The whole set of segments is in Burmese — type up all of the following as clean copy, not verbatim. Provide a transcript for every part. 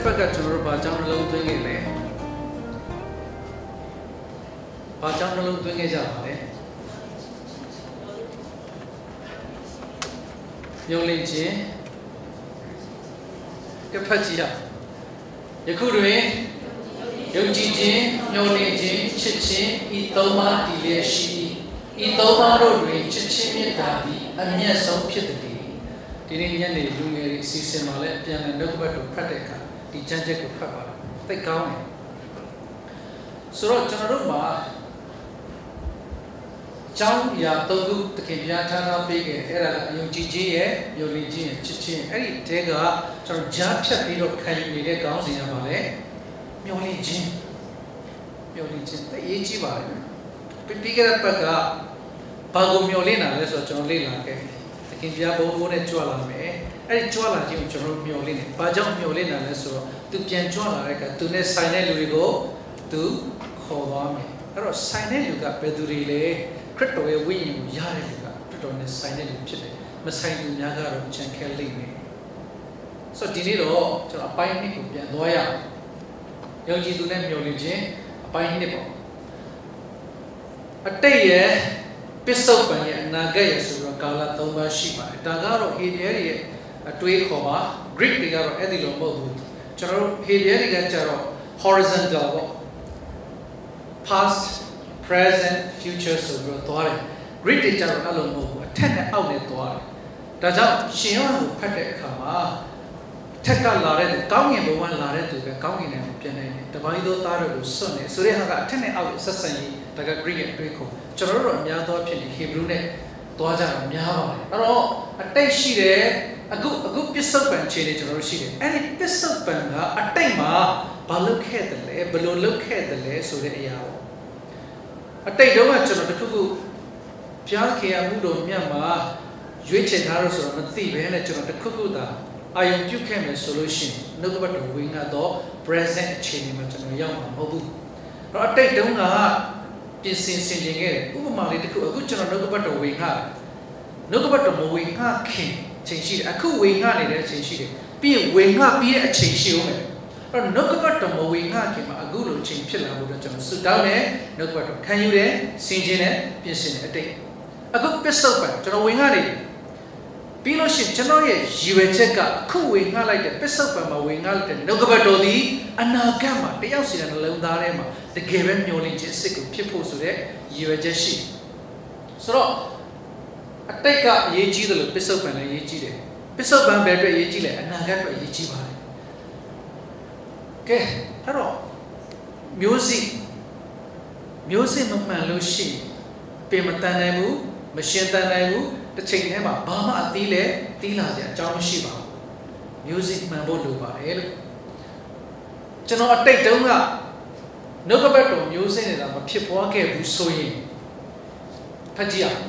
ပတ်ကကျွန်တော်တို့ဘာကြောင့်နှလုံးသွင်းခဲ့လဲဘာကြောင့်နှလုံးသွင်းခဲ့ကြပါလဲမျောလင့်ခြင်းတစ်ဖက်ကြည့်ရယခုတွင်ယုံကြည်ခြင်းမျောလင့်ခြင်းချစ်ခြင်းဤသုံးပါးတည်လျက်ရှိဤသုံးပါးတို့တွင်ချစ်ခြင်းမေတ္တာသည်အမြတ်ဆုံးဖြစ်သည်ဒီနေ့ညနေလူငယ်တွေစီစဉ်มาလဲပြန်လည်နှုတ်ကပတ်တော်ဖတ်တဲ့အခါဒီချမ်းချက်ကိုဖတ်ပါလားသိကောင်းတယ်ဆိုတော့ကျွန်တော်တို့မှာကျောင်းရာသုံးခုတခင်ပြထားထားပေးခဲ့အဲ့ဒါကအယုံကြည်ခြင်းရဲ့ယုံကြည်ခြင်းရဲ့ချစ်ခြင်းအဲ့ဒီတဲကကျွန်တော်ကြားဖြတ်ပြီးတော့ခံယူနေတဲ့ခေါင်းစဉ်ရပါလေမျောလင့်ခြင်းတရေးကြီးပါတယ်ပြီးခဲ့တဲ့ပတ်ကဘာကိုမျောလင့်တာလဲဆိုတော့ကျွန်တော်လေ့လာခဲ့တခင်ပြဘုံဘုံနဲ့ကြွလာမယ်အဲ့ဒီကြွလာခြင်းကိုကျွန်တော်မျောလင့်တယ်ဘာကြောင့်မျောလင့်တာလဲဆိုတော့သူပြန်ကြွလာတဲ့အခါသူနဲ့ဆိုင်တဲ့လူတွေကိုသူခေါ်သွားမယ်အဲ့တော့ဆိုင်တဲ့လူကဘယ်သူတွေလဲခရစ်တော်ရဲ့ဝိညာဉ်ကိုရတဲ့လူကခရစ်တော်နဲ့ဆိုင်တဲ့လူဖြစ်တယ်မဆိုင်သူများကတော့ချန်ခဲလိမ့်မယ်ဆိုတော့ဒီနေ့တော့ကျွန်တော်အပိုင်းနှစ်ကိုပြန်သွားရအောင်ယုံကြည်သူနဲ့မျှော်လင့်ခြင်းအပိုင်းနှစ်ပေါ့အတိတ်ရဲ့ပစ္စုပန်ရဲ့အနာဂတ်ရဲ့ဆိုတော့ကာလ၃ပါးရှိပါတယ်ဒါကတော့ဟေဘရဲတွေရဲ့အတွေးခေါ်ပါ Greek တွေကတော့အဲ့ဒီလိုမဟုတ်ဘူးကျွန်တော်တို့ဟေဘရဲတွေကကျတော့ horizontal ပေါ့ past present future ဆိုပြီးတော့သွားတယ် Greek တွေကျတော့အဲ့လိုမဟုတ်ဘူးအထက်နဲ့အောက်နဲ့သွားတယ်ဒါကြောင့်ရှင်ယောဟန်ကိုဖတ်တဲ့အခါမှာထက်ကလာတဲ့ကောင်းကင်ဘဝလာတဲ့သူကကောင်းကင်ထဲမှာပြန်နေတယ်တပိုင်းသောသားတွေကိုစွန့်နေဆိုတဲ့ဟာကအထက်နဲ့အောက်ဆက်ဆံရေးဒါက Greek ရဲ့အတွေးခေါ်ကျွန်တော်တို့အများသောဖြစ်နေ Hebrew နဲ့သွားကြတာများပါတယ်အဲ့တော့အတိတ်ရှိတယ်အခုပစ္စုပန်ခြေတွေကျွန်တော်တို့ရှိတယ်အဲ့ဒီပစ္စုပန်ကအတိတ်မှာဘာလုပ်ခဲ့တယ်လဲဘယ်လိုလုပ်ခဲ့တယ်လဲဆိုတဲ့အရာပေါ့အတိတ်တုန်းကကျွန်တော်တခုခုကြားခေရမှုတော်မြတ်မှာရွေးချယ်ထားလို့ဆိုတော့မသိဘဲနဲ့ကျွန်တော်တခုခုသာအာယုံပြုခဲ့မယ်ဆိုလို့ရှိရင်နှုတ်ကပတ်တော်ဝင်ကတော့ present အခြေအနေမှာကျွန်တော်ရောက်မှာမဟုတ်ဘူး။အဲ့တော့အတိတ်တုန်းကပြင်ဆင်ဆင်ခြင်ခဲ့တယ်ဥပမာလေးတစ်ခုအခုကျွန်တော်နှုတ်ကပတ်တော်ဝင်ဟာနှုတ်ကပတ်တော်မဝင်ဟာခင်ချိန်ရှိတယ်အခုဝင်ဟာနေတဲ့အချိန်ရှိတယ်ပြီးရင်ဝင်ဟာပြီးတဲ့အချိန်ရှိဦးမယ်အဲ့တော့နှုတ်ကပတ်တော်မဝင်ဟာခင်မှာအခုလိုချိန်ဖြစ်လာဖို့တော့ကျွန်တော်ဆုတောင်းတယ်နှုတ်ကပတ်တော်ခံယူတယ်ဆင်ခြင်တယ်ပြင်ဆင်တယ်အတိတ်အခုပစ္စုပန်ကျွန်တော်ဝင်ဟာနေပြီးလို့ရှိရင်ကျွန်တော်ရဲ့ရည်ရွယ်ချက်ကအခုဝင်ငှလိုက်တဲ့ပစ္စုပန်မှာဝင်ငှလိုက်တဲ့နှုတ်ကပတ်တော်သည်အနာဂတ်မှာတယောက်စီတဲ့နှလုံးသားထဲမှာတကယ်ပဲမျှော်လင့်ခြင်းစိတ်ကိုဖြစ်ဖို့ဆိုတဲ့ရည်ရွယ်ချက်ရှိဆိုတော့အတိတ်ကအရေးကြီးတယ်လို့ပစ္စုပန်လည်းအရေးကြီးတယ်ပစ္စုပန်ပဲအတွက်အရေးကြီးတယ်အနာဂတ်အတွက်အရေးကြီးပါတယ်ကဲအဲ့တော့မျိုးစစ်မမှန်လို့ရှိရင်ပြင်မတန်နိုင်ဘူးမရှင်းတန်နိုင်ဘူးတစ်ချိန်ထဲမှာဘာမှအသီးလဲတီးလာစရာအကြောင်းမရှိပါဘူး music မှန်ဖို့လိုပါတယ်လို့ကျွန်တော်အတိတ်တုန်းကနှုတ်ကပတ်တော်မျိုးစင်းနေတာမဖြစ်ပွားခဲ့ဘူးဆိုရင်ဖတ်ကြည့်အောင်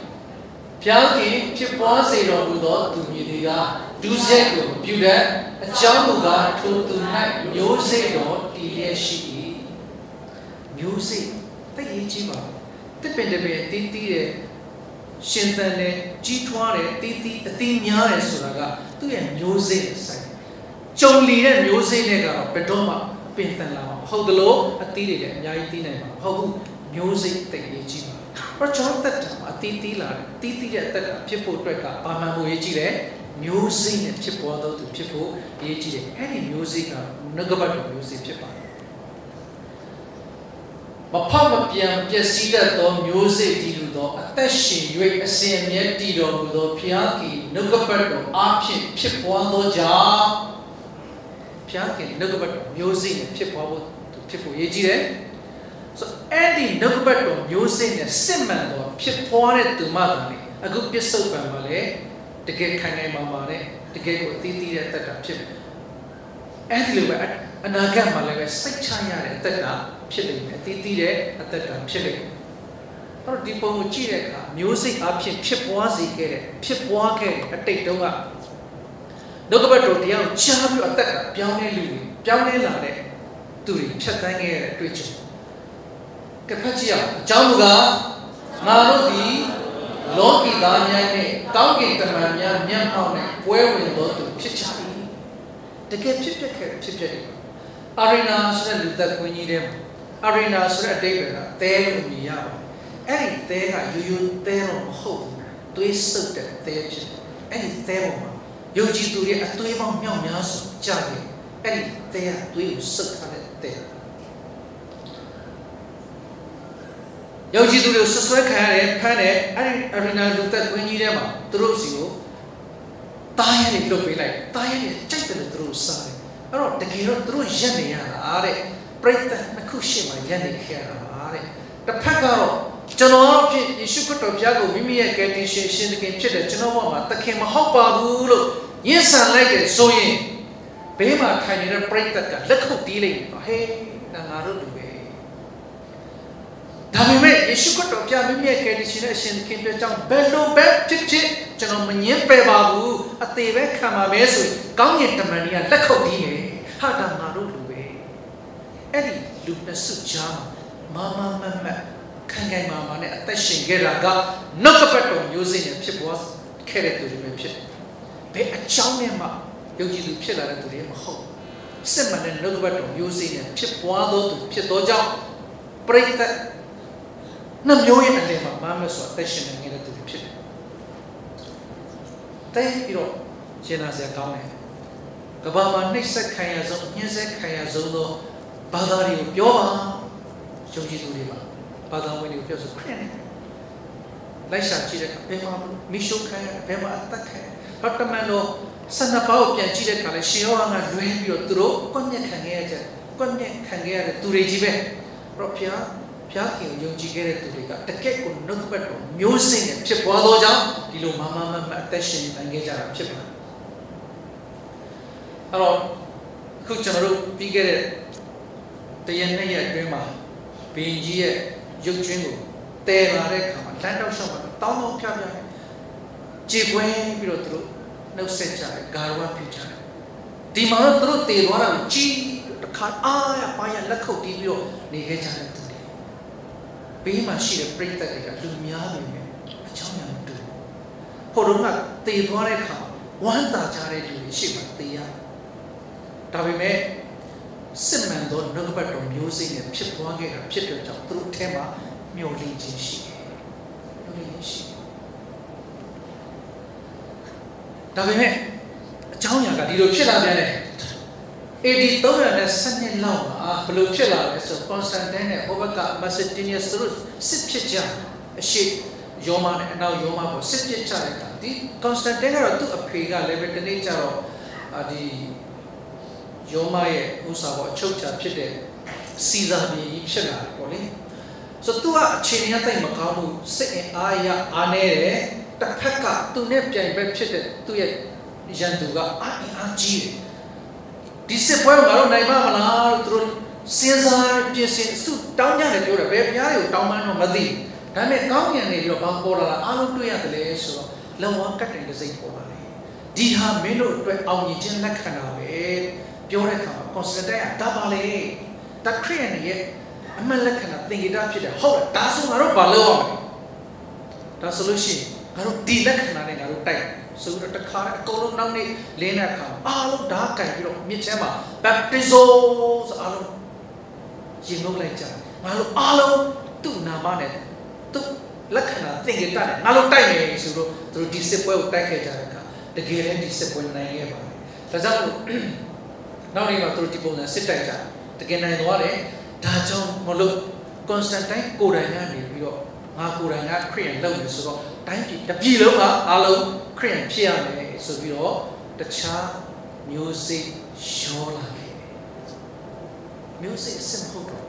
ဘုရားခင်ဖြစ်ပွားစေတော်မူသောသူမြည်တွေကဒုစရိုက်ကိုပြုတဲ့အကြောင်းမူကားထိုသူ၌မျိုးစိတ်တော်တည်လျက်ရှိ၏မျိုးစိတ်သိရေးကြီးပါတစ်ပင်တစ်ပင်တီးတီးတဲ့ရှင်သန်တဲ့ကြီးထွားတဲ့တီးတီးအသေးများတယ်ဆိုတာကသူ့ရဲ့မျိုးစိတ်အဆိုင်ကြုံလီတဲ့မျိုးစိတ်နဲ့ကတော့ဘယ်တော့မှပင်သန်လာမှာမဟုတ်သလိုအသေးတွေလည်းအများကြီးတီးနိုင်မှာမဟုတ်ဘူးမျိုးစိတ်သိရေးကြီးပါတော့ကျွန်တော်တက်တာအသေးတီးလာတယ်တီးတီးတဲ့တက်တာဖြစ်ဖို့အတွက်ကဘာမှမဟုတ်ရေးကြီးတယ်မျိုးစိတ်နဲ့ဖြစ်ပေါ်တော့သူဖြစ်ဖို့ရေးကြီးတယ်အဲ့ဒီမျိုးစိတ်ကနှုတ်ကပတ်တော်မျိုးစိတ်ဖြစ်ပါတယ်မဖောက်မပြန်ပျက်စီးတတ်သောမျိုးစေ့တည်လူသောအသက်ရှင်၍အစဉ်အမြဲတည်တော်မူသောဘုရားခင်နှုတ်ကပတ်တော်အားဖြင့်ဖြစ်ပွားသောကြောင့်ဘုရားခင်နှုတ်ကပတ်တော်မျိုးစေ့နဲ့ဖြစ်ပွားဖို့ဖြစ်ဖို့ရည်ကြီးတယ်ဆိုအဲ့ဒီနှုတ်ကပတ်တော်မျိုးစေ့နဲ့စစ်မှန်သောဖြစ်ပွားတဲ့သူမှသာလေအခုပစ္စုပန်မှာလေတကယ်ခိုင်ခိုင်မာမာနဲ့တကယ်ကိုအသီးသီးတဲ့တက်တာဖြစ်တယ်အဲ့ဒီလိုပဲအနာဂတ်မှာလည်းစိတ်ချရတဲ့အသက်တာဖြစ်လိမ့်မယ်အသီးသီးတဲ့အသက်တာဖြစ်လိမ့်မယ်အဲ့တော့ဒီပုံကိုကြည့်တဲ့အခါမျိုးစိတ်အဖြစ်ဖြစ်ပွားစေခဲ့တဲ့အတိတ်တုန်းကနှုတ်ကပတ်တော်တရားကိုကြားပြီးအသက်ကပြောင်းလဲလူတွေပြောင်းလဲလာတဲ့သူတွေဖြတ်သန်းခဲ့ရတဲ့အတွေ့အကြုံကဖတ်ကြည့်အောင်အကြောင်းမူကားငါတို့သည်လောကီသားများနှင့်ကောင်းကင်တမန်များမျက်မှောက်၌ပွဲဝင်သောသူဖြစ်ကြ၏တကယ်ဖြစ်ပျက်ခဲ့တဲ့ဖြစ်ပျက်တွေ arena ဆိုတဲ့လူသက်ကွင်းကြီးထဲမှာ arena ဆိုတဲ့အတိတ်ပဲကသဲလို့မြည်ရပါတယ်အဲ့ဒီသဲကရိုးရိုးသဲတော့မဟုတ်ဘူးသွေးဆုပ်တဲ့သဲဖြစ်တယ်အဲ့ဒီသဲပေါ်မှာယုံကြည်သူတွေအသွေးပေါင်းမြောက်များစွာကြာတယ်အဲ့ဒီသဲကသွေးကိုဆုပ်ထားတဲ့သဲယုံကြည်သူတွေဆွဆွဲခံရတယ်ဖမ်းတယ်အဲ့ဒီ arena လူသက်ကွင်းကြီးထဲမှာသူတို့စီကိုတားရည်လွတ်ပေးလိုက်တားရည်ကြိုက်တယ်လို့သူတို့စားတယ်အဲ့တော့တကယ်တော့သူတို့ရက်နေရတာတဲ့ပြိတ္တနှစ်ခုရှိမှရက်နေခဲ့ရတာပါတဲ့တစ်ဖက်ကတော့ကျွန်တော်တို့ဖြစ်ယေရှုခရစ်တော်ဘုရားကိုမိမိရဲ့ကယ်တင်ရှင်ရှင်သခင်ဖြစ်တဲ့ကျွန်တော်ဘဝမှာသခင်မဟုတ်ပါဘူးလို့ယဉ်ဆန်လိုက်တယ်ဆိုရင်ဘေးမှာထိုင်နေတဲ့ပြိတ္တကလက်ခုပ်တီးလိုက်တော့ဟေးဒါငါတို့လူပဲဒါပေမဲ့ယေရှုခရစ်တော်ဘုရားမိမိရဲ့ကယ်တင်ရှင်နဲ့ရှင်သခင်ဖြစ်ကြောင်းဘယ်လိုပဲဖြစ်ဖြစ်ကျွန်တော်မငင်းပယ်ပါဘူးအသေးပဲခံပါမယ်ဆိုရင်ကောင်းကင်တမန်ကြီးကလက်ခုပ်တီးတယ်ဟာဒါငါတို့လူပဲအဲ့ဒီလူနှစ်စုကြားမှာမမမခံခိုင်မာနဲ့အသက်ရှင်ခဲ့တာကနှုတ်ကပတ်တော်မျိုးစိနဲ့ဖြစ်ပေါ်ခဲ့တဲ့သူတွေပဲဖြစ်တယ်ဘယ်အကြောင်းနဲ့မှယုံကြည်သူဖြစ်လာတဲ့သူတွေမဟုတ်စစ်မှန်တဲ့နှုတ်ကပတ်တော်မျိုးစိနဲ့ဖြစ်ပွားသောသူဖြစ်သောကြောင့်ပရိသတ်နှမျိုးရဲ့အလယ်မှာမမဆိုအသက်ရှင်နေတဲ့သူတွေဖြစ်တယ်တဲ့ပြီးတော့ရှင်းလာစရာကောင်းတယ်ကဘာမှာနှိပ်စက်ခံရဆုံးညှင်းဆဲခံရဆုံးသောဘာသာတွေကိုပြောပါယုံကြည်သူတွေပါဘာသာဝင်တွေကိုပြောဆိုခရစ်နဲ့လိုက်ရှာကြည့်တဲ့အခါဘယ်မှာမိရှုခံရဘယ်မှာအသက်ခံရတော့တမန်တော်12ပါးကိုပြန်ကြည့်တဲ့အခါလဲရှင်ယောဟန်ကလွဲပြီးတော့သူတို့ကွပ်မျက်ခံခဲ့ရတဲ့သူတွေကြီးပဲတော့ဖျားခင်ယုံကြည်ခဲ့တဲ့သူတွေကတကယ့်ကိုနှုတ်ကပတ်တော်မျိုးစိနဲ့ဖြစ်ပွားသောကြောင့်ဒီလိုမအသက်ရှင်နိုင်ခဲ့ကြတာဖြစ်ပါတယ်အဲ့တော့အခုကျွန်တော်တို့ပြီးခဲ့တဲ့တရက်နှစ်ရက်အတွင်းမှာဘင်းကြီးရဲ့ရုပ်ကျွင်းကိုတည်လာတဲ့အခါမှာလမ်းတောက်လျှောက်မှာတောင်းဖြားကြည်ပွင့်ပြီးတော့သူတို့နှုတ်ဆက်ကြတယ်ဂါရဝပြုကြတယ်ဒီမှာတော့သူတို့တည်သွားတာကိုကြည်တစ်ခါအားရပါရလက်ခုပ်တီးပြီးတော့နေခဲ့ကြတယ်သူတွေဘေးမှာရှိတဲ့ပြိတ္တတွေကလူများနေတယ်အချောင်းရမတူဟိုတော့ကတည်သွားတဲ့အခါဝမ်းသာကြတဲ့လူတွေရှိမှတည်ရဒါပေမဲ့စစ်မှန်သောနှုတ်ကပတ်တော်မျိုးစိနဲ့ဖြစ်ပွားခဲ့တာဖြစ်တဲ့ကြောင့်သူတို့ထဲမှာမျှော်လင့်ခြင်းရှိတယ်။မျှော်လင့်ခြင်းရှိတယ်။ဒါပေမဲ့အကြောင်းအရာကဒီလိုဖြစ်လာပြန်တယ်။ AD 312လောက်မှာဘယ်လိုဖြစ်လာလဲဆိုကွန်စတန်တင်းနဲ့ဟိုဘက်ကမက်ဆတီနီယပ်စ်တို့စစ်ဖြစ်ကြအရှိယောမနဲ့အနောက်ယောမကိုစစ်ဖြစ်ကြတဲ့အခါဒီကွန်စတန်တင်းကတော့သူ့အဖေကလည်းပဲတနေ့ကျတော့ဒီယောမရဲ့ဥစ္စာပေါ်အချုပ်ချဖြစ်တဲ့စီဇာဘီဖြစ်လာတယ်ပေါ့လေဆိုတော့သူကအခြေအနေအတိုင်းမကောင်းဘူးစိတ်အားရအားနေတယ်တစ်ဖက်ကသူနဲ့ပြိုင်ဘက်ဖြစ်တဲ့သူ့ရဲ့ရန်သူကအားကြီးတယ်ဒီစစ်ပွဲမှာတော့နိုင်ပါမလားလို့သူတို့စဉ်းစားပြင်ဆင်စုတောင်းကြတယ်ပြောတယ်ဘယ်ဘုရားကိုတောင်းမှန်းတော့မသိဒါပေမဲ့ကောင်းကင်နေပြီးတော့ဘာပေါ်လာတာအားလုံးတွေ့ရတယ်လေဆိုတော့လောကကတ်တဲ့စိတ်ပေါ်လာတယ်ဒီဟာမင်းတို့အတွက်အောင်မြင်ခြင်းလက်ခံတာပဲပြောတဲ့အခါမှာ consider တာပါလေတခရစ်ရဲ့အမှန်လက္ခဏာသင်္ကေတဖြစ်တယ်ဟုတ်လားဒါဆိုငါတို့ဘာလုပ်ရမလဲဒါဆိုလို့ရှိရင်ငါတို့ဒီလက္ခဏာနဲ့ငါတို့တိုက်ဆိုတော့တခါအကုန်လုံးနောက်နေ့လင်းတဲ့အခါအားလုံးဓာတ်ကြိုက်ပြီးတော့မြစ်ထဲမှာ baptism ဆိုအားလုံးရင်လုံးလိုက်ကြငါတို့အားလုံးသူ့နာမနဲ့သူ့လက္ခဏာသင်္ကေတနဲ့ငါတို့တိုက်မယ်ဆိုတော့သူတို့ဒီစစ်ပွဲကိုတိုက်ခဲ့ကြတဲ့အခါတကယ်လည်းဒီစစ်ပွဲနိုင်ခဲ့ပါတယ်ဒါကြောင့်နောက်နေ့မှာသူတို့ဒီပုံစံစစ်တိုက်ကြတကယ်နိုင်သွားတယ်ဒါကြောင့်မလို့ကွန်စတန်တိုင်းကိုယ်တိုင်ကနေပြီးတော့ငါကိုယ်တိုင်ကခရစ်ယာန်လုပ်နေဆိုတော့တိုင်းပြည်တစ်ပြည်လုံးကအားလုံးခရစ်ယာန်ဖြစ်ရမယ်ဆိုပြီးတော့တခြားမျိုးစိရောလာတယ်မျိုးစိအစစ်မဟုတ်တော့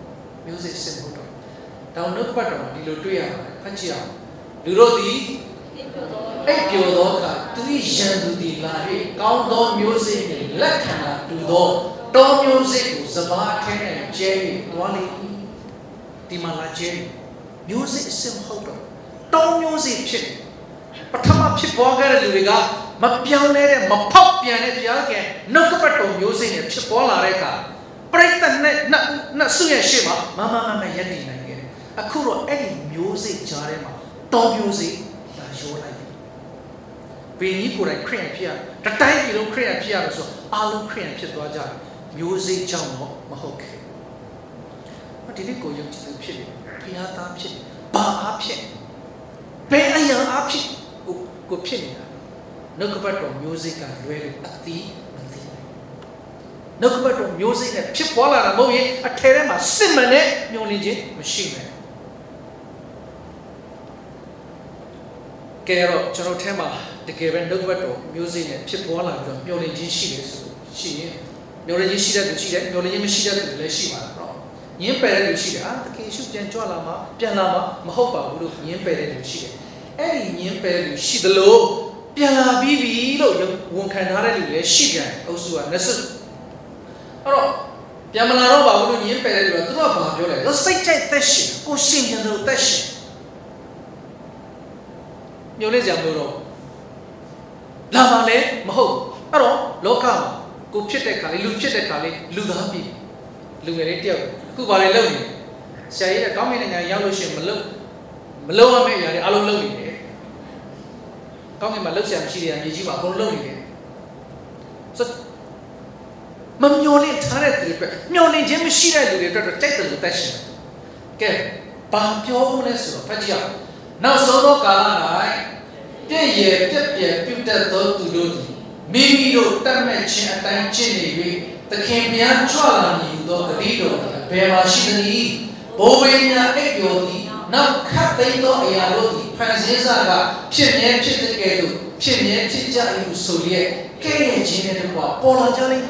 မျိုးစိအစစ်မဟုတ်တော့တောင်းနှုတ်ပတ်တော်မှာဒီလိုတွေ့ရပါတယ်ဖတ်ကြည့်အောင်လူတို့သည်အိပ်ပျော်သောအခါသူ၏ရန်သူသည်လာ၍ကောင်းသောမျိုးစိနှင့်လက်ခံတာတူသောတောမျိုးစိကိုစပါးထဲနဲ့ကျဲ၍သွားလေဒီမှာလာကျဲမျိုးစိအစစ်မဟုတ်တော့တောမျိုးစိဖြစ်ပထမဖြစ်ပေါ်ခဲ့တဲ့လူတွေကမပြောင်းလဲတဲ့မဖောက်ပြန်တဲ့ဘုရားကနှုတ်ကပတ်တော်မျိုးစိနဲ့ဖြစ်ပေါ်လာတဲ့အခါပရိသတ်နဲ့နတ်ဆုရဲ့ရှေ့မှာမယက်တည်နိုင်ခဲ့တယ်အခုတော့အဲ့ဒီမျိုးစိကြားထဲမှာတောမျိုးစိလာရောလိုက်တယ်ဘယ်နည်းကိုယ်တိုင်ခရစ်ယာန်ဖြစ်ရတတိုင်းပြည်လုံးခရစ်ယာန်ဖြစ်ရလို့ဆိုအားလုံးခရစ်ယာန်ဖြစ်သွားကြတယ် music ကြောင့်တော့မဟုတ်ခဲ့ဒီနေ့ကိုယုံကြည်သူဖြစ်တယ်ဖျားသားဖြစ်ဘာအားဖြစ်ဘယ်အရာအားဖြစ်ကိုဖြစ်နေတာနှုတ်ကပတ်တော် music ကလွဲလို့အတိမသိနှုတ်ကပတ်တော် music နဲ့ဖြစ်ပေါ်လာတာမဟုတ်ရင်အထဲထဲမှာစစ်မှန်တဲ့မျှော်လင့်ခြင်းမရှိဘူးကဲတော့ကျွန်တော်ထဲမှာတကယ်ပဲနှုတ်ကပတ်တော် music နဲ့ဖြစ်ပေါ်လာပြီးတော့မျှော်လင့်ခြင်းရှိတယ်ဆိုရှိရင်မျှော်လင့်ခြင်းရှိတဲ့သူရှိတယ်မျှော်လင့်ခြင်းမရှိတဲ့သူလည်းရှိပါလားနော်ညင်းပယ်တဲ့လူရှိတယ်တကယ်ရှုပြန်ကြွလာမှာပြန်လာမှာမဟုတ်ပါဘူးလို့ညင်းပယ်တဲ့လူရှိတယ်အဲ့ဒီညင်းပယ်တဲ့လူရှိသလိုပြန်လာပြီးပြီလို့ဝန်ခံထားတဲ့လူလည်းရှိတယ်အုပ်စုကနှစ်စုအဲ့တော့ပြန်မလာတော့ပါဘူးလို့ညင်းပယ်တဲ့လူကသူကဘာပြောလဲသူစိတ်ကြိုက်သက်ရှင်ကိုရှင်ပြန်လို့သက်ရှင်ညှို့လေးကြံလို့တော့လာပါလေမဟုတ်အဲ့တော့လောကမှာကိုဖြစ်တဲ့ခါလေးလူဖြစ်တဲ့ခါလေးလူသားပြီလူငယ်လေးတယောက်အခုဘာလဲလုပ်နေဆရာကြီးကကောင်းမင်းနိုင်ငံရောက်လို့ရှိရင်မလုပ်ရမယ့်အရာတွေအလုံးလုပ်နေတယ်ကောင်းကင်မှာလှုပ်ရှားမရှိတဲ့အမြေကြီးမှာအကုန်လုံးနေတယ်ဆိုမမျောလင့်ထားတဲ့သူတွေမျောလင့်ခြင်းမရှိတဲ့လူတွေအတွက်တော့ကြိုက်တယ်လို့တတ်ရှင်ကဲဘာပြောဦးလဲဆိုတော့ဖတ်ကြည့်အောင်နောက်ဆုံးသောကာလ၌ပြည့်ရပြည့်ပြည့်ပြုတ်တတ်သောသူတို့သည်မိမိတို့တတ်မဲ့ခြင်းအတိုင်းကျင့်နေ၍သခင်ဘုရားကြွလာမည်ဟုသောဂတိတော်သည်ဘယ်မှာရှိသနည်းဘိုးဘေးများအိပ်ပျော်သည်နောက်ခတ်သိမ်းသောအရာတို့သည်ဖန်ဆင်းစားကဖြစ်မြဲဖြစ်တဲ့ကဲ့သို့ဖြစ်မြဲဖြစ်ကြ၏ဟုဆိုလျက်ကဲ့ရဲ့ခြင်းနဲ့တကွာပေါ်လာကြလိမ့်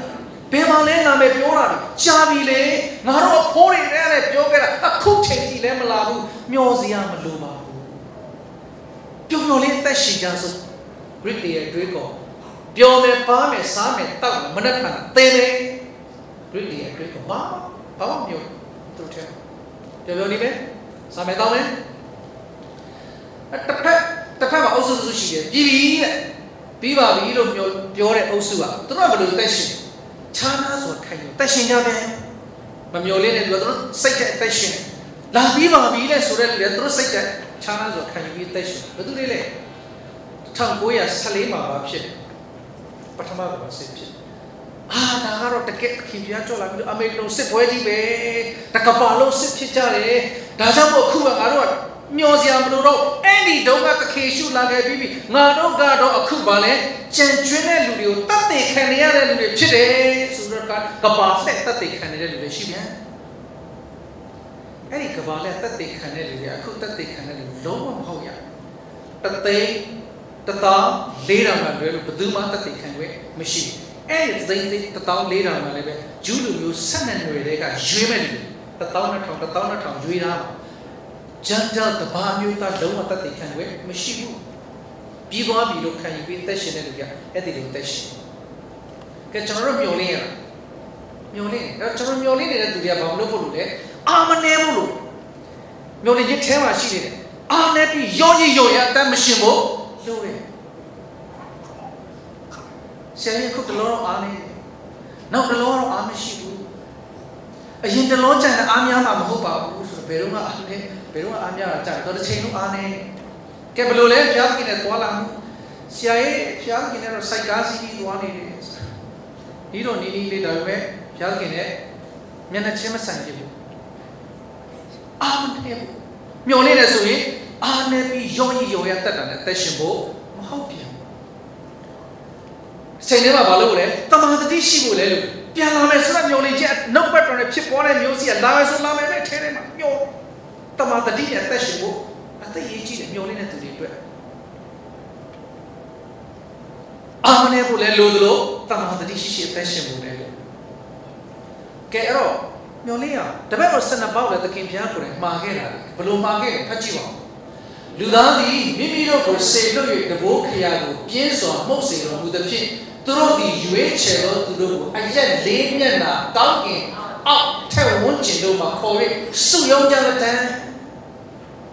ဘယ်မှာလဲနာမည်ပြောတာကြာပြီလေငါတို့အဖိုးတွေလည်းပြောခဲ့တာအခုချိန်ကြီးလည်းမလာဘူးမျောစရာမလိုပါဘူးပျော်ပျော်လေးအသက်ရှင်ကြစို့ Greek တွေရဲ့တွေးကောပျော်မယ်ပါမယ်စားမယ်တောက်မယ်မနှက်ခါသေမယ် Greek တွေရဲ့တွေးကောဘာမှမျိုးသူတို့ထဲပျော်ပျော်နေပဲစားမယ်တောက်မယ်တစ်ဖက်မှာအုပ်စုစုရှိတယ်ပြီးပြီတဲ့ပြီးပါပြီလို့ပြောတဲ့အုပ်စုကသူတို့ကဘယ်လိုတက်ရှင်ခြားနာဆိုခိုင်ရောတက်ရှင်ကြတယ်မမျော်လင့်တဲ့သူကသူတို့စိတ်ကြတက်ရှင်လာပြီးပါပြီတဲ့ဆိုတဲ့လူကသူတို့စိတ်ကြခြားနာဆိုခိုင်ပြီးတက်ရှင်ဘယ်သူတွေလဲ1914မှာပါဖြစ်ပထမကစစ်ဖြစ်ဒါကတော့တကယ်ခင်ဗျားကြောက်လာပြီးအမေရိကန်စစ်ပွဲကြီးပဲတကပါလို့စစ်ဖြစ်ကြတယ်ဒါကြောင့်မို့အခုကငါတို့ကမျောစရာမလိုတော့အဲ့ဒီတုန်းကတခေရှုလာခဲ့ပြီးပြီငါတို့ကတော့အခုပါလဲကြံကျွင်းတဲ့လူတွေကိုတတ်သိခံနေရတဲ့လူတွေဖြစ်တယ်ဆိုတော့ကပါလက်တတ်သိခံနေတဲ့လူတွေရှိပြန်အဲ့ဒီကပါလက်တတ်သိခံတဲ့လူတွေအခုတတ်သိခံတဲ့လူလုံးဝမဟုတ်ရတသိတသော၄တောင်မှလွယ်လို့ဘယ်သူမှတတ်သိခံခွင့်မရှိဘူးအဲ့ဒီသိတသော၄တောင်မှလည်းပဲဂျူးလူမျိုး12ຫນွေတွေကရွေးမဲ့လူ12000ရွေးတာဂျန်တာတဘာမျိုးသားလုံးဝတတ်သိခံခွင့်မရှိဘူးပြီးသွားပြီလို့ခံယူပြီးတက်ရှင်တဲ့လူကအဲ့ဒီလိုတက်ရှင်ကဲကျွန်တော်တို့မျောလင်းရတာမျောလင်းအဲ့ကျွန်တော်မျောလင်းနေတဲ့သူတွေကဘာလို့ဖို့လို့လဲအာမနေဘူးလို့မျောလင်းခြင်းထဲမှာရှိနေတယ်အာနေပြီးရောကြီးရောရအတတ်မရှင်ဖို့လို့တယ်ဆရာကြီးခုတလောတော့အားနေနောက်တလောတော့အားမရှိဘူးအရင်တလောကြံတဲ့အားများမှာမဟုတ်ပါဘူးဆိုတော့ဘယ်တော့မှအားနေဘယ်တော့မှအားများတာကြတယ်တော့တစ်ချိန်လုံးအားနေကဲဘယ်လိုလဲဖျားကိနဲ့သွားလာမှုဆရာကြီးဖျားကိနဲ့တော့စိုက်ကားစီးပြီးသွားနေတယ်ဒီတော့နီးလေးဒါပေမဲ့ဖျားကိနဲ့မျက်နှာချင်းမဆိုင်ဘူးအားမနေဘူးမျောနေတယ်ဆိုရင်အားနေပြီးရောကြီးရောရတက်တာနဲ့တက်ရှင်ဖို့မဟုတ်ပြန်ချိန်ထဲမှာမလုပ်လဲတမာတတိရှိဖို့လဲလို့ပြန်လာမယ်ဆိုတော့မျောနေချက်နှုတ်ပတ်တော်နဲ့ဖြစ်ပေါ်တဲ့မျိုးစီကလာမယ်ဆိုလာမယ်ပဲထဲထဲမှာမျောတမာတတိနဲ့တက်ရှင်ဖို့အသက်ရေးကြည့်တယ်မျောနေတဲ့သူတွေအတွက်အာမနေဖို့လဲလို့လို့တမာတတိရှိရှိအသက်ရှင်ဖို့လဲလို့ကဲအဲ့တော့မျောလေးရတပည့်တော်12ပေါက်လဲသခင်ဘုရားကိုယ်တိုင်မှာခဲ့တာဘလို့မှာခဲ့လဲဖတ်ကြည့်ပါဦးလူသားသည်မိမိတို့ကိုစေလွတ်၍တဘိုးခရာကိုပြင်းစွာမှုတ်စေတော်မူသဖြင့်သူတို့သည်ရွေးချယ်သောသူတို့ကိုအရက်လေးမျက်နှာကောင်းကင်အောက်ထက်ဝန်းကျင်တို့မှာခေါ်၍စုယုံကြတဲ့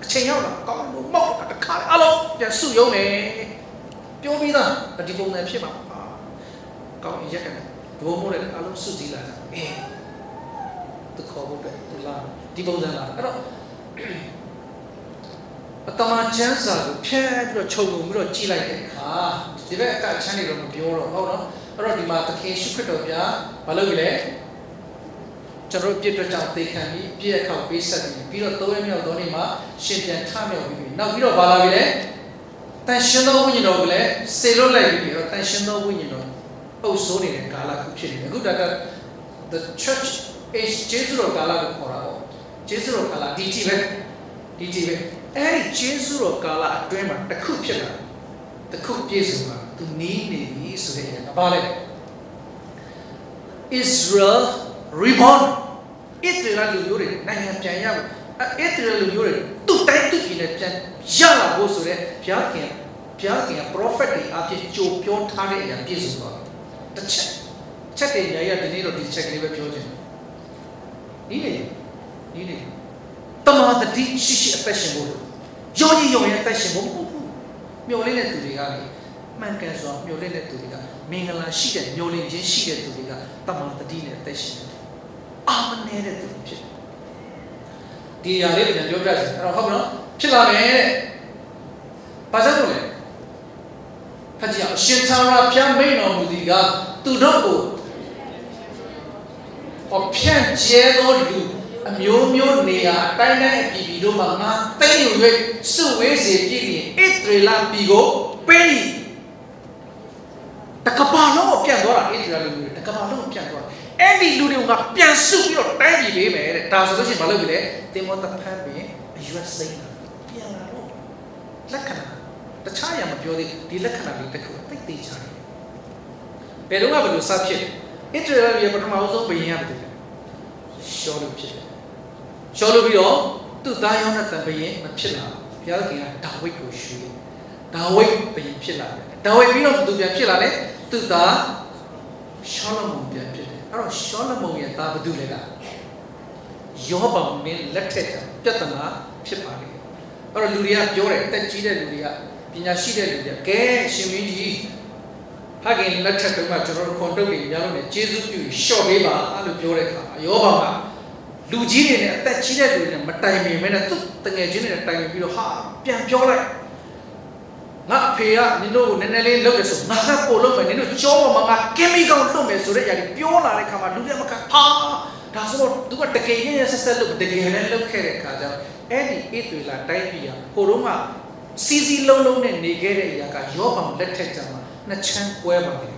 အချိန်ရောက်လာကောင်းလို့မောက်တခါအလုံးပြန်စုယုံနေပြောပြီးသားဒီပုံစံဖြစ်မှာကောင်းရက်ကနေဘိုးမိုးလည်းအလုံးစုစည်းလာတာသူခေါ်ဖို့ပဲသူလာဒီပုံစံလာအဲ့တော့အတမချမ်းစာကိုဖျက်ပြီးတော့ခြုံငုံပြီးတော့ကြည့်လိုက်တဲ့အခါဒီဘက်အကချမ်းတွေတော့မပြောတော့ဟုတ်နော် အဲ့တော့ဒီမှာသခင်ရှုခရစ်တော်ဗျာဘာလုပ်ကြလဲကျွန်တော်ပြည့်အတွက်ကြောင့်သိခံပြီးပြည့်အခါပေးဆက်ပြီးတော့3ရက်မြောက်သောနေ့မှာရှင်ပြန်ထမြောက်ပြီးနောက်ပြီးတော့ဘာလာပြီလဲတန်ရှင်သောဝိညာဉ်တော်ကိုလည်းစေလွတ်လိုက်ပြီးတော့တန်ရှင်သောဝိညာဉ်တော်အုပ်စိုးနေတဲ့ကာလခုဖြစ်နေတယ်အခုဒါက the church age ဂျေဇုတော်ကာလကိုခေါ်တာပေါ့ဂျေဇုတော်ကာလဒီကြည့်ပဲအဲ့ဒီဂျေဇုတော်ကာလအတွင်းမှာတစ်ခုဖြစ်လာတစ်ခုပြည့်စုံတာသူနီးနေပြီဆိုတဲ့နေရာဘာလဲ Israel reborn ဣသရေလလူမျိုးတွေနိုင်ငံပြန်ရဖို့ဣသရေလလူမျိုးတွေသူ့တိုင်းသူ့ပြည်နဲ့ပြန်ရလာဖို့ဆိုတဲ့ဘုရားခင်က prophet တွေအဖြစ်ကြိုပြောထားတဲ့အရာပြည့်စုံသွားတယ်တစ်ချက်တွေရရဒီနေ့တော့ဒီချက်ကလေးပဲပြောချင်တယ်နီးနေတမန်တတိရှိအသက်ရှင်ဖို့ရောရအသက်ရှင်ဖို့မျော်လင့်တဲ့သူတွေကလေမှန်ကန်စွာမျော်လင့်တဲ့သူတွေကမင်္ဂလာရှိတဲ့မျော်လင့်ခြင်းရှိတဲ့သူတွေကတမန်တတိနဲ့အသက်ရှင်တယ်အာမနေတဲ့သူဖြစ်ဒီအရာလေးပြန်ပြောပြချင်အဲ့တော့ဟုတ်မလားဖြစ်လာမယ်တဲ့ဘာကြောင့်လဲဖတ်ကြည့်အောင်ရှင်သာရဖျားမိန်တော်မူသည်ကသူတို့ကိုဖြန့်ကျဲသောလူအမျိုးမျိုးနေရာအတိုင်းတိုင်းအပြည်ပြည်တို့မှာငါသိမ့်ယူ၍စုဝေးစေပြည်ရင်ဣသရေလပြည်ကိုပေးတကဘာလုံးပြန်သွားတာဣသရေလလူတွေတကဘာလုံးပြန်သွားအဲ့ဒီလူတွေကပြန်စုပြီးတော့တိုင်းပြည်ပေးမယ်တဲ့ဒါဆိုလို့ရှိရင်မလုပ်ဘူးလေသင်္ဘောတစ်ဖက်ပြင်အရွက်စိမ့်တာပြန်လာတော့လက္ခဏာတခြားရမပြောသေးဒီလက္ခဏာလေးတစ်ခုသိသိချာတယ်ဘယ်တော့မှဘယ်လိုစဖြစ်ဣသရေလရဲ့ပထမဆုံးဘယင်ရပါတယ်ရှောလုဖြစ်တယ်ရှောလုပြီးတော့သူ့သားယောနသန်ဘယင်မဖြစ်လာဘုရားခင်ကဒါဝိဒ်ကိုရွှေ့ဒါဝိဒ်ဘယင်ဖြစ်လာတယ်ဒါဝိဒ်ပြီးတော့သူပြန်ဖြစ်လာတယ်သူ့သားရှောလမုန်ပြန်ဖြစ်တယ်အဲ့တော့ရှောလမုန်ရဲ့သားဘသူလဲကယောဗံမင်းလက်ထက်ကပြဿနာဖြစ်ပါလေအဲ့တော့လူတွေကပြောတယ်တက်ကြီးတဲ့လူတွေကပညာရှိတဲ့လူတွေကကဲရှင်မင်းကြီးဖခင်လက်ထက်တုန်းကကျွန်တော်တို့ခွန်တုတ်တွေများလို့နဲ့ကျေးဇူးပြုရှော့ပေးပါလို့ပြောတဲ့အခါယောဗံကလူကြီးတွေနဲ့အသက်ကြီးတဲ့လူတွေနဲ့မတိုင်ပင်မဲနဲ့သူတငယ်ချင်းတွေနဲ့တိုင်ပင်ပြီးတော့ဟာပြန်ပြောလိုက်ငါအဖေကနင်တို့ကိုနည်းနည်းလေးလုပ်ရဆိုငါကပို့လုပ်မယ်နင်တို့ကြောပေါ်မှာငါကင်မီကောင်လွတ်မယ်ဆိုတဲ့အရာတွေပြောလာတဲ့အခါမှာလူတွေမကဟာဒါဆိုတော့သူကတကယ်ရင်းဆက်လုပ်တကယ်လည်းလုပ်ခဲ့တဲ့အခါကျတော့အဲ့ဒီဣသရေလတိုင်းပြည်ကဟိုတုန်းကစီစီလုံးလုံးနဲ့နေခဲ့တဲ့အရာကယောဗံလက်ထက်ကျမှနှစ်ချမ်းကွဲပါလေ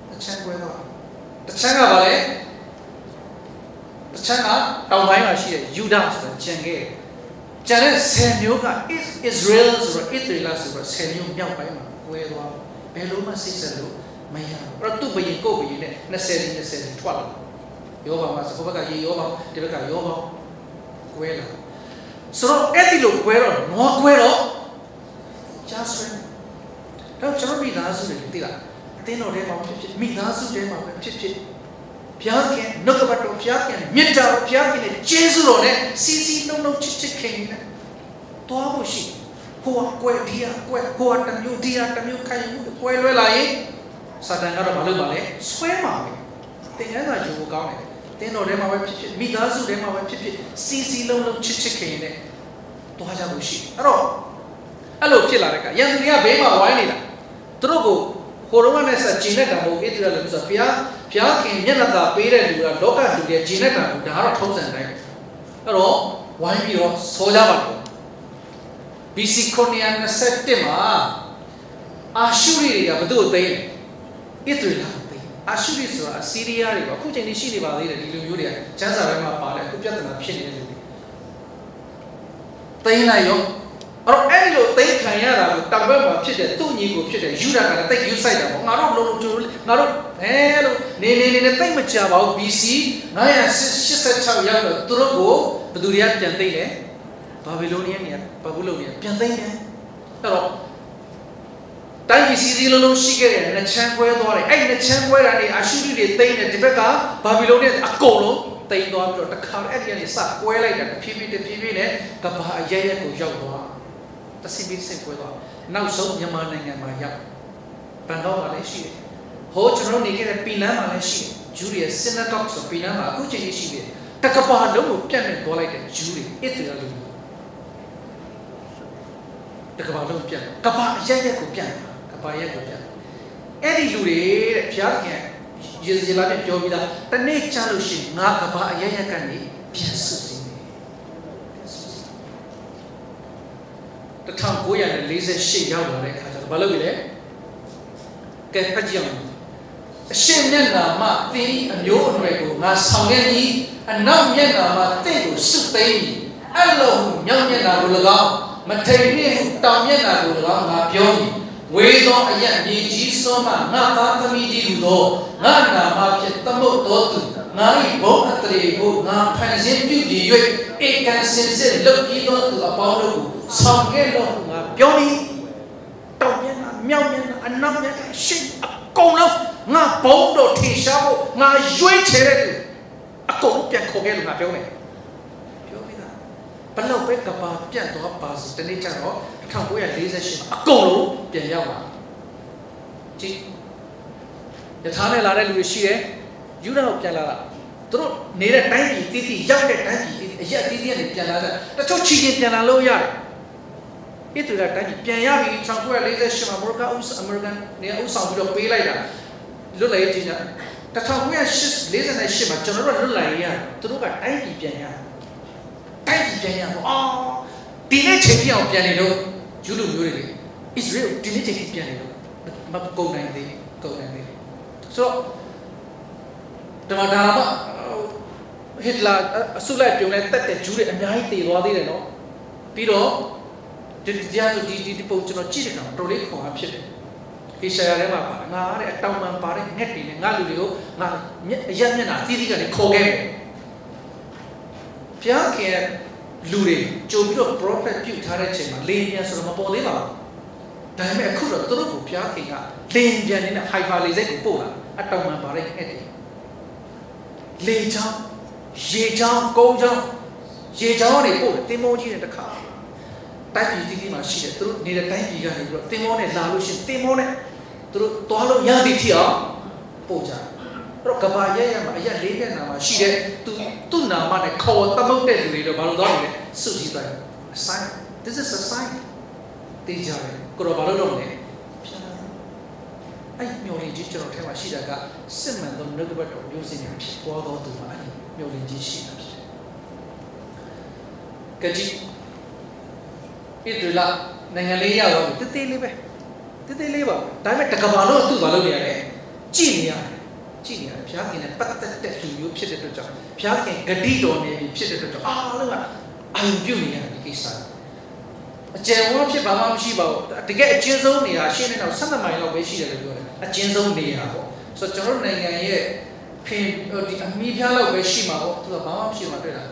နှစ်ချမ်းကွဲတော့တစ်ချမ်းကဘာလဲတစ်ချမ်းကတောင်ပိုင်းမှာရှိတဲ့ယူဒာဆိုတာကျန်ခဲ့ကျန်တဲ့10မျိုးက Israel ဆိုတော့ Israel ဆိုတော့10မျိုးမြောက်ပိုင်းမှာကွဲသွားဘယ်လိုမှစိတ်ဆက်လို့မရဘူးအဲ့တော့သူ့ဘယင်ကိုယ့်ဘယင်နဲ့20ထွက်လာယောဗံမှာဆိုဘက်ကရေယောဗံဒီဘက်ကယောဗံကွဲလာဆိုတော့အဲ့ဒီလိုကွဲတော့နွားကွဲတော့ကြားဆွဲတော့ကျွန်တော်မိသားစုတွေသိလားအတင်းတော်ထဲမှာဖြစ်မိသားစုထဲမှာပဲဖြစ်ဘုရားခင်နှုတ်ကပတ်တော်ဘုရားခင်မြတ်တော်ဘုရားခင်နဲ့ကျေးဇူးတော်နဲ့စီစီနှုတ်ချစ်ခင်နေတွားဖို့ရှိဟိုကွယ်ဒီဟာကွယ်ဟိုတမျိုးဒီဟာတမျိုးခိုင်မှုကွယ်လွဲလာရင်စာတန်ကတော့မလုပ်ပါနဲ့ဆွဲမှာပဲသင်္ကန်းစာယူဖို့ကောင်းတယ်တင်းတော်ထဲမှာပဲဖြစ်မိသားစုထဲမှာပဲဖြစ်စီစီလုံးချစ်ခင်နေတွားကြဖို့ရှိအဲ့တော့အဲ့လိုဖြစ်လာတဲ့အခါယန်သူတွေကဘေးမှာဝိုင်းနေတာသူတို့ကိုဟိုတုန်းကနဲ့ဆက်ဂျင်းနဲ့တံမို့ဣသရေလလူဆိုဘုရားခင်မျက်နှာသာပေးတဲ့လူကလောကလူတွေဂျင်းနဲ့တံမို့ဒါကတော့ထုံးစံတိုင်းအဲ့တော့ဝိုင်းပြီးတော့ဆောကြပါတော့ BC 927မှာအာရှုရိတွေကဘသူ့ကိုသိမ်းတယ်ဣသရေလကိုသိမ်းအာရှုရိဆိုတာအစီးရီးယားတွေပါအခုချိန်ကြီးရှိနေပါသေးတယ်ဒီလူမျိုးတွေကကျမ်းစာထဲမှာပါတယ်အခုပြဿနာဖြစ်နေတဲ့လူတွေသိမ်းလိုက်ရောအဲ့တော့အဲ့ဒီလိုသိမ်းခံရတာကိုတံဘက်မှာဖြစ်တဲ့သူ့ညီကိုဖြစ်တဲ့ယူဒာကလည်းတိတ်ယူဆိုင်တာပေါ့ငါတို့လုံးလုံးငါတို့လို့နေတိတ်မကြပါဘူး BC 986ရောက်တော့သူတို့ကိုဘယ်သူတွေကပြန်သိမ်းလဲဘာဘီလိုနီးယားပြန်သိမ်းတယ်အဲ့တော့တိုင်းပြည်စီစီလုံးလုံးရှိခဲ့တဲ့နှစ်ချမ်းကွဲသွားတယ်အဲ့နှစ်ချမ်းကွဲတာနေအာရှုရိတွေသိမ်းတယ်ဒီဘက်ကဘာဘီလိုနီးယားအကုန်လုံးသိမ်းသွားပြီးတော့တခါအဲ့ဒီကနေစကွဲလိုက်တာတဖြည်းဖြည်းနဲ့ကဘာအရရက်ကိုရောက်သွားတစီပြီးစစ်ကွဲသွားနောက်ဆုံးမြန်မာနိုင်ငံမှာရောက်ဘန်ကောက်မှာလည်းရှိတယ်ဟိုကျွန်တော်နေခဲ့တဲ့ပီလန်းမှာလည်းရှိတယ်ဂျူးတွေစင်နာတော့ဆိုပီလန်းမှာအခုချိန်ကြီးရှိတယ်တကဘာလုံးကိုပြတ်နေသွားလိုက်တဲ့ဂျူးတွေဣသရေလလူတကဘာလုံးပြတ်ကဘာအရရက်ကိုပြတ်ကဘာရက်ကိုပြတ်အဲ့ဒီလိုပြတ်သွားတဲ့အခါကျတော့အဲ့ဒီ အဲ့ဒီလူတွေတဲ့ဘုရားခင်ယေဇေလနဲ့ပြောပြီးသားတနေ့ချလို့ရှိရင်ငါကဘာအရရကနေပြန်ဆုစည်းနေ1948ရောက်လာတဲ့အခါကျတော့ဘာလုပ်ပြီလဲကဲဖတ်ကြည့်အောင်အရှင်မျက်နှာမှာသင်အမျိုးအနွယ်ကိုငါဆောင်ခဲ့ပြီးအနောက်မျက်နှာမှာသင်ကိုစုသိမ်းပြီးအဲ့လိုမြောက်မျက်နှာကို၎င်းမထိန်နှင့်တောင်မျက်နှာကို၎င်းငါပြောပြီးဝေသောအယက်မြေကြီးစွန်းမှငါသားသမီးကြီးဟူသောငါနာမဖြင့်သမုတ်တော်သူငါ၏ဘုံအတရေကိုငါဖန်ဆင်းပြုပြီး၍ဧကန်စင်စစ်လုပ်ပြီးသောသူအပေါင်းတို့ကိုဆောင်ခဲ့လို့ငါပြောပြီးတောင်မျက်နှာမြောက်မျက်နှာအနောက်မျက်နှာရှေ့အကုန်လုံးငါဘုံတော်ထင်ရှားဖို့ငါရွေးချယ်တဲ့သူအကုန်ပြန်ခေါ်ခဲ့လို့ငါပြောမယ်ပြောပြီးသားဘလောက်ပဲကဘာပြတ်သွားပါစတနေ့ကျတော့1948အကုန်လုံးပြန်ရောက်လာကြည့်ယထာနဲ့လာတဲ့လူတွေရှိတယ်ယူဒာကိုပြန်လာတာသူတို့နေတဲ့တိုင်းပြည်တည်တည်ရောက်တဲ့တိုင်းပြည်တည်တည်အရက်တည်တည်နဲ့ပြန်လာတာတချို့ချီချင်းပြန်လာလို့ရတယ်ဣသရေလတိုင်းပြည်ပြန်ရပြီ1948မှာမော်ရိုကိုအမေရိကန်နေအုပ်ဆောင်ပြီးတော့ပေးလိုက်တာလွတ်လပ်ရေးကြီးတာ1948မှာကျွန်တော်တို့လွတ်လပ်ရေးရသူတို့ကတိုင်းပြည်ပြန်ရတိုင်းပြည်ပြန်ရအော်ဒီနေ့ချိန်ပြအောင်ပြန်နေတော့ယူလူမျိုးတွေဣသရေလဒီနေ့ချိန်ပြန်နေတော့မကုန်နိုင်သေးကုန်နိုင်သေးဆိုတော့တမန်တော်မှာဟစ်လာအစုလိုက်ပြုံးလဲတက်တဲ့ဂျူးတွေအများကြီးတည်သွားသေးတယ်နော်ပြီးတော့ဒီပုံကျွန်တော်ကြည့်တဲ့အခါတော်လေးခေါ်အားဖြစ်တယ်ဟေရှာယထဲမှာပါငါတဲ့အတောင်ပံပါတဲ့ငှက်တွေနဲ့ငါလူတွေကိုငါအရက်မျက်နှာတီးတီးကနေခေါ်ခဲ့တယ်ဘုရားခင်လူတွေကြိုပြီးတော့ prophet ပြုထားတဲ့အချိန်မှာလေပြန်ဆိုတော့မပေါ်သေးပါဘူးဒါပေမဲ့အခုတော့သူတို့ကိုဘုရားခင်ကလေပြန်နေတဲ့ hyper လေစိတ်ကိုပို့လာအတောင်ပံပါတဲ့ငှက်တွေလေချောင်းရေချောင်းကုန်းချောင်းရေချောင်းတွေပို့တယ်တင်မောကြီးတဲ့တစ်ခါတိုက်ပြည်တီးတီးမှာရှိတယ်သူတို့နေတဲ့တိုင်းပြည်ကနေပြီးတော့တင်မောနဲ့လာလို့ရှိရင်တင်မောနဲ့သူတို့သွားလို့ရသည်ထီအောင်ပို့ကြအဲ့တော့ကဘာရဲရမှာအရက်လေးမျက်နှာမှာရှိတဲ့သူ့နာမနဲ့ခေါ်သမုတ်တဲ့လူတွေတော့ဘာလို့သွားလဲစုကြည့်တိုင်း a sign this is a sign တေးကြတယ်ကိုတော့ဘာလို့လုပ်လဲအဲ့မျိုးလေးကြီးကျွန်တော်ထဲမှာရှိတာကစစ်မှန်သောနှုတ်ကပတ်တော်မျိုးစင်တွေဖြစ်ပေါ်သောသူမှာအဲ့မျိုးလေးကြီးရှိတာဖြစ်တယ်ကကြီးဣသရေလနိုင်ငံလေးရောက်တော့တေးသေးလေးပဲတေးသေးလေးပါဒါပေမဲ့တကဘာလို့သူ့ဘာလို့နေရလဲကြည်နေရတယ်ဘုရားခင်နဲ့ပတ်သက်တဲ့လူမျိုးဖြစ်တဲ့အတွက်ကြောင့်ဘုရားခင်ဂတိတော်နေပြီဖြစ်တဲ့အတွက်ကြောင့်အားလုံးကအာရုံပြုနေရတဲ့ကိစ္စအကျယ်ဝန်းဖြစ်ဘာမှမရှိပါဘူးတကယ်အကျဉ်းဆုံးနေရာရှင်းနေတော့12မိုင်လောက်ပဲရှိတယ်လို့ပြောတယ်အကျဉ်းဆုံးနေရာပေါ့ဆိုတော့ကျွန်တော်နိုင်ငံရဲ့ဒီအမီးပြားလောက်ပဲရှိမှာပေါ့သူကဘာမှမရှိမှတွေ့တာ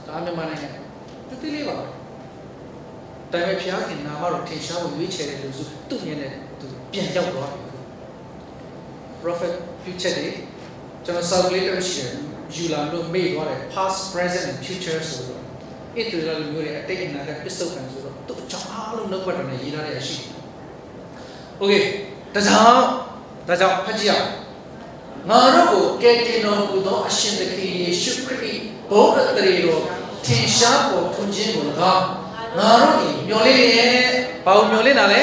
ဒါမြန်မာနိုင်ငံတူတူလေးပါပဲဒါပေမဲ့ဘုရားခင်နာမတော်ထင်ရှားဖို့ရွေးချယ်တဲ့လူစုသူ့မြင်တဲ့သူပြန်ရောက်သွားပြီ prophet future တွေကျွန်တော် calculator ရှိတယ်ယူလာလို့မေ့သွားတယ် past present and future ဆိုတော့အဲ့တူလာလူမျိုးတွေအတိတ်အနာဂတ်ပစ္စုပန်ဆိုတော့သူ့အကြောင်းအားလုံးနှုတ်ပတ်တော်နဲ့ရေးထားတဲ့အရှိ။ Okay ဒါကြောင့်ဖတ်ကြည့်အောင်ငါတို့ကိုကယ်တင်တော်မူသောအရှင်သခင်ယေရှုခရစ်ဘုရားတရေတော်ထင်ရှားပေါ်ထွန်းခြင်းကို၎င်းငါတို့ဒီမျော်လင့်ရဲ့ဘာလို့မျော်လင့်တာလဲ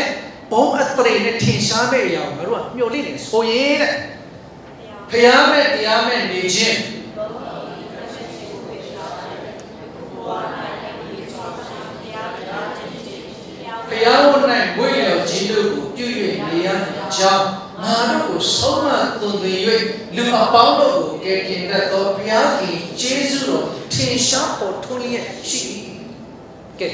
ဘုံအတရေနဲ့ထင်ရှားမဲ့အရာကိုငါတို့ကမျှော်လင့်နေဆိုရင်တဲ့ဖျားမဲ့တရားမဲ့နေခြင်းဖျားဝန်၌ဝိလျော်ခြင်းတို့ကိုပြု၍နေရတဲ့အကြောင်းငါတို့ကိုဆုံးမသွန်သင်၍လူအပေါင်းတို့ကိုကယ်တင်တတ်သောဘုရားခင်ယေရှုတော်ထင်ရှားပေါ်ထွန်းလျက်ရှိ၏ကဲ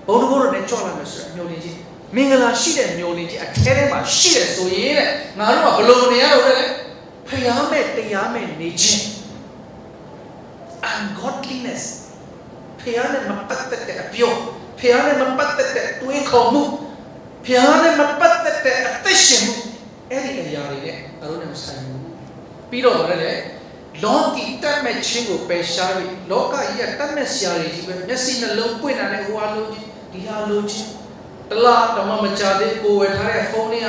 ဘုံတော်နဲ့ကြွလာမယ်ဆိုတော့မျှော်လင့်ခြင်းမင်္ဂလာရှိတဲ့မျိုးလေးကြီးအထဲထဲမှာရှိတယ်ဆိုရင်တဲ့ငါတို့ကဘလို့နေရတော့လဲဖျားမဲ့တရားမဲ့နေခြင်း ungodliness ဖျားနဲ့မပတ်သက်တဲ့အပြောဖျားနဲ့မပတ်သက်တဲ့တွေးခေါ်မှုဖျားနဲ့မပတ်သက်တဲ့အသက်ရှင်မှုအဲ့ဒီအရာတွေနဲ့ငါတို့နဲ့မဆိုင်ဘူးပြီးတော့လည်းလောကီတတ်မဲ့ခြင်းကိုပယ်ရှားပြီးလောကကြီးကတတ်မဲ့ဆရာတွေကြီးပဲမျက်စိနှလုံးပွင့်တာနဲ့ဟိုဟာလိုကြီးဒီဟာလိုကြီးတလားတော့မကြသေးကိုဝယ်ထားတဲ့ဖုန်းလေးက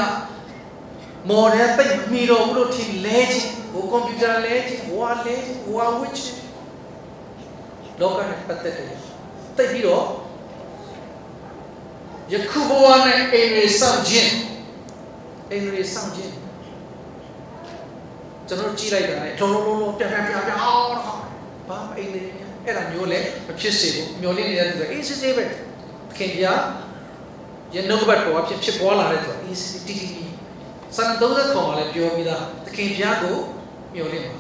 မော်ဒယ်တိတ်မီတော့ဘူးလို့ထင်လဲချင်းဟိုကွန်ပျူတာလဲချင်းဟိုဟာလဲဟိုဟာဝစ်ချင်းလောကနဲ့ပတ်သက်တယ်တိတ်ပြီးတော့ယခုဘဝနဲ့အိမ်တွေစောင့်ခြင်း အိမ်တွေစောင့်ခြင်းကျွန်တော်ကြည့်လိုက်တာလေလုံးပြအော်ဘာအိမ်တွေအဲ့ဒါမျိုးလေမဖြစ်စေဘူးမျောလင့်နေတဲ့သူကအေးစစ်စစ်ပဲခင်ဗျာရနှုတ်ဘတ်ပေါ်ဖြစ်ပေါ်လာတဲ့သူအေးစစ်တီစံ30ခေါ်လာလဲပြောပြီးသားသခင်ဗျာကိုမျောလင့်ပါ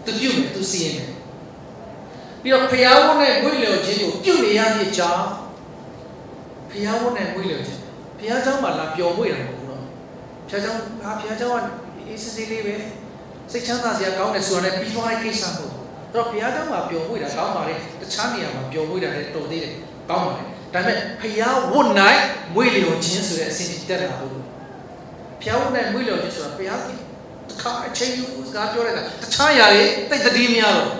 သူပြုတ်မယ်သူစီရင်မယ်ပြီးတော့ဖျားဝတ်နဲ့မွေးလျော်ခြင်းကိုပြုတ်နေရတဲ့ကြောင်းဖျားဝတ်နဲ့မွေးလျော်ခြင်းဖျားเจ้าမှာလာပျော်မွေ့တာမဟုတ်ဘူးနော်ဖျားเจ้าကအေးစစ်စစ်လေးပဲစိတ်ချမ်းသာစရာကောင်းတယ်ဆိုတာနဲ့ပြီးသွားတဲ့ကိစ္စမဟုတ်ဘူးတော့ဘုရားเจ้าမှာပျော်မွေ့တာကောင်းပါလေတခြားနေရာမှာပျော်မွေ့တာလည်းတော်သေးတယ်ကောင်းပါလေဒါပေမဲ့ဘုရားဝတ်၌မွေ့လျော်ခြင်းဆိုတဲ့အစဉ်တက်လာဘူးဘုရားဝတ်၌မွေ့လျော်ခြင်းဆိုတာဘုရားကတခါအချိန်ယူစကားပြောလိုက်တာတခြားຢာတွေတိတ်တတိများတော့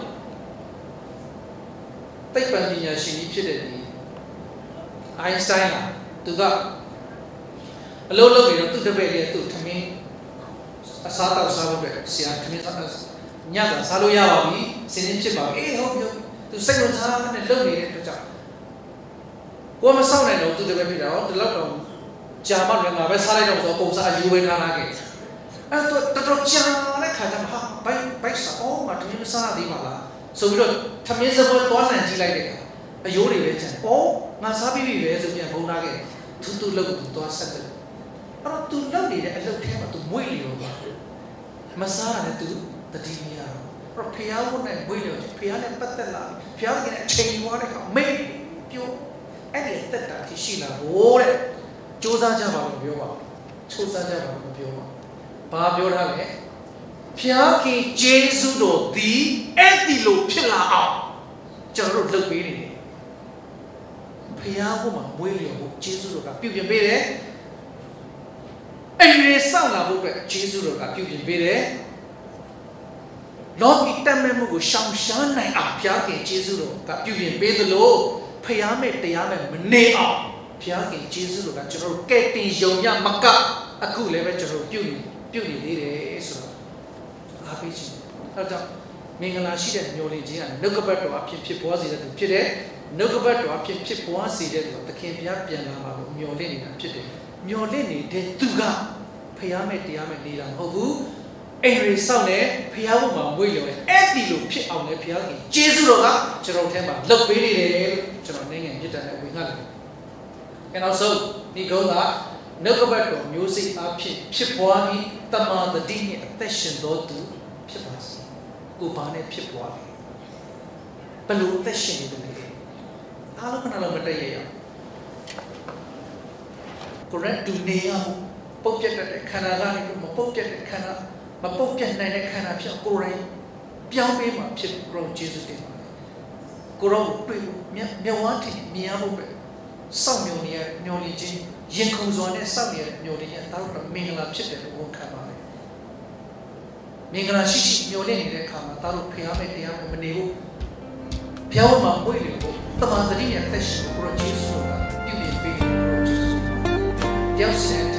သိပ္ပံပညာရှင်ကြီးဖြစ်တဲ့ဒီအိုင်းစတိုင်းကသူကအလုပ်လုပ်ပြီးတော့သူ့တပည့်လေးသူ့ထမင်းအစားတောက်စားဖို့အတွက်ဆရာထမင်းညကစားလို့ရပါပြီစင်းဖြစ်ပါအေးဟုတ်ပြီသူစိတ်ဝင်စားနဲ့လုပ်နေတဲ့အတွက်ကြောင့်ကိုမဆောက်နိုင်တော့သူတပည့်ဖြစ်တာဟောဒီလောက်တော့ကြာမှလည်းငါပဲစားလိုက်တော့ဆိုပုံစားအယူဝဲထားလာခဲ့အဲ့တော့တော်ကြာတဲ့ခါကျမှဟာဘိုက်စားအောင်မထမင်းမစားသေးပါလားဆိုပြီးတော့ထမင်းစပွဲသွားလန်ကြည့်လိုက်တဲ့အခါအယိုးတွေပဲကျန်။အော်ငါစားပြီးပြီပဲဆိုပြန်ဖုံးထားခဲ့။သူလောက်သူသွားဆက်တယ်။အဲ့တော့သူလောက်နေတဲ့အလုပ်ထဲမှာသူမွေ့လျော်ပါ။မစားရတဲ့သူတတိယရော။အဲ့တော့ဖျားဖို့နဲ့မွေ့လျော်ဖျားနဲ့ပတ်သက်လာဖျားကအချိန်ယူရတဲ့အခါမေ့ပြောအဲ့ဒီတက်တာရှိလာဖို့တဲ့။စူးစမ်းကြပါလို့ပြောပါ။စူးစမ်းကြပါလို့ပြောပါ။ဘာပြောထားလဲ။ဖျားခင်ဂျေဇုတော်ဒီအဲ့ဒီလိုဖြစ်လာအောင်ကျွန်တော်တို့လုပ်ပေးနေတယ်ဖျားဖို့မှာမွေးလျော်ဖို့ဂျေဇုတော်ကပြုပြင်ပေးတယ်အဲ့ဒီစောင့်လာဖို့အတွက်ဂျေဇုတော်ကပြုပြင်ပေးတယ်လောကီတမန်မှုကိုရှောင်ရှားနိုင်အောင်ဖျားခင်ဂျေဇုတော်ကပြုပြင်ပေးသလိုဖျားမဲ့တရားမဲ့မနေအောင်ဖျားခင်ဂျေဇုတော်ကကျွန်တော်တို့ကဲတင်ယုံညမကအခုလည်းပဲကျွန်တော်တို့ပြုနေသေးတယ်ဆိုတော့အားပေးခြင်းအဲကြောင့်မင်္ဂလာရှိတဲ့မျော်လင့်ခြင်းကနှုတ်ကပတ်တော်အဖြစ်ဖြစ်ပွားစေတဲ့သူဖြစ်တယ်နှုတ်ကပတ်တော်အဖြစ်ဖြစ်ပွားစေတဲ့သူသခင်ဘုရားပြန်လာပါလို့မျော်လင့်နေတာဖြစ်တယ်မျော်လင့်နေတဲ့သူကဖျားမဲ့တရားမဲ့နေတာမဟုတ်ဘူးအိမ်ရီစောင့်နေဖျားဖို့မှာမွေးလျော်တယ်အဲ့ဒီလိုဖြစ်အောင်လည်းဘုရားကြီးကျေးဇူးတော်ကကျွန်တော်ထဲမှာလုပ်ပေးနေတယ်လို့ကျွန်တော်နိုင်ငံမြစ်တန်နဲ့ဝင်ငှတယ်အဲနောက်ဆုံးဒီကုန်းကနှုတ်ကပတ်တော်မျိုးစိတ်အဖြစ်ပွားပြီးတမန်တတိနဲ့အသက်ရှင်တော်သူဖြစ်ပါစေကိုဘာနဲ့ဖြစ်ပွားလဲဘယ်လိုအသက်ရှင်နေတယ်လဲအားလုံးကလည်းမတည့်ရရကိုရတူနေရပုတ်ပြတ်တဲ့ခန္ဓာကနေမပုတ်ပြတ်တဲ့ခန္ဓာမပုတ်ပြတ်နိုင်တဲ့ခန္ဓာဖြစ်ကိုယ်ရင်ပြောင်းပေးမှဖြစ်ကိုယေရှုတင်ပါတယ်ကိုရောတွေ့မျက်ဝန်းထင်မြင်ရဖို့ပဲစောင့်မျှော်နေရမျှော်လင့်ခြင်းရင်ခုန်စွာနဲ့စောင့်နေရမျှော်လင့်ခြင်းဒါတော့မင်္ဂလာဖြစ်တယ်လို့ဝန်ခံပါတယ်မင်္ဂလာရှိမျှော်လင့်နေတဲ့အခါမှာဒါတို့ဖျားမဲ့တရားကိုမနေဘူးဘုရားမှာဝိလေကိုတမန်တော်ရဲ့အသက်ရှင်ကိုကိုရောယေရှုကပြုပြင်ပေးတယ်ကိုရောယေရှုတယောက်စင်